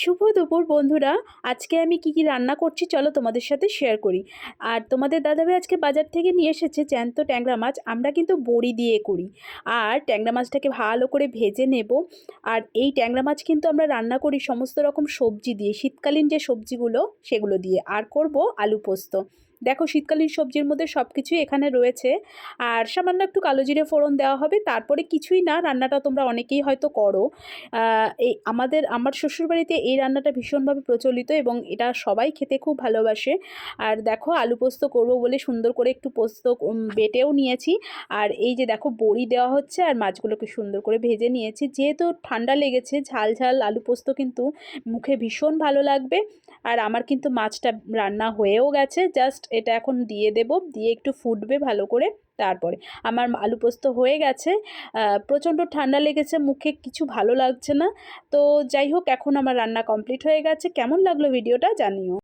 শুভ দুপুর বন্ধুরা। আজকে আমি কি রান্না করছি চলো তোমাদের সাথে শেয়ার করি। আর তোমাদের দাদাভাই আজকে বাজার থেকে নিয়ে এসেছে জ্যান্ত ট্যাংরা মাছ। আমরা কিন্তু বড়ি দিয়ে করি। আর ট্যাংরা মাছটাকে ভালো করে ভেজে নেব। আর এই ট্যাংরা মাছ কিন্তু আমরা রান্না করি সমস্ত রকম সবজি দিয়ে, শীতকালীন যে সবজিগুলো সেগুলো দিয়ে। আর করব আলু পোস্ত। দেখো শীতকালীন সবজির মধ্যে সব কিছুই এখানে রয়েছে। আর সামান্য একটু কালো জিরে ফোড়ন দেওয়া হবে, তারপরে কিছুই না। রান্নাটা তোমরা অনেকেই হয়তো করো। এই আমার শ্বশুরবাড়িতে এই রান্নাটা ভীষণভাবে প্রচলিত এবং এটা সবাই খেতে খুব ভালোবাসে। আর দেখো আলু পোস্ত করব বলে সুন্দর করে একটু পোস্ত বেটেও নিয়েছি। আর এই যে দেখো বড়ি দেওয়া হচ্ছে আর মাছগুলোকে সুন্দর করে ভেজে নিয়েছি। যেহেতু ঠান্ডা লেগেছে, ঝাল ঝাল আলু পোস্ত কিন্তু মুখে ভীষণ ভালো লাগবে। আর আমার কিন্তু মাছটা রান্না হয়েও গেছে, জাস্ট এটা এখন দিয়ে দেব, দিয়ে একটু ফুটবে ভালো করে। তারপরে আমার আলু পোস্ত হয়ে গেছে। প্রচণ্ড ঠান্ডা লেগেছে, মুখে কিছু ভালো লাগছে না। তো যাই হোক, এখন আমার রান্না কমপ্লিট হয়ে গেছে। কেমন লাগলো ভিডিওটা জানিও।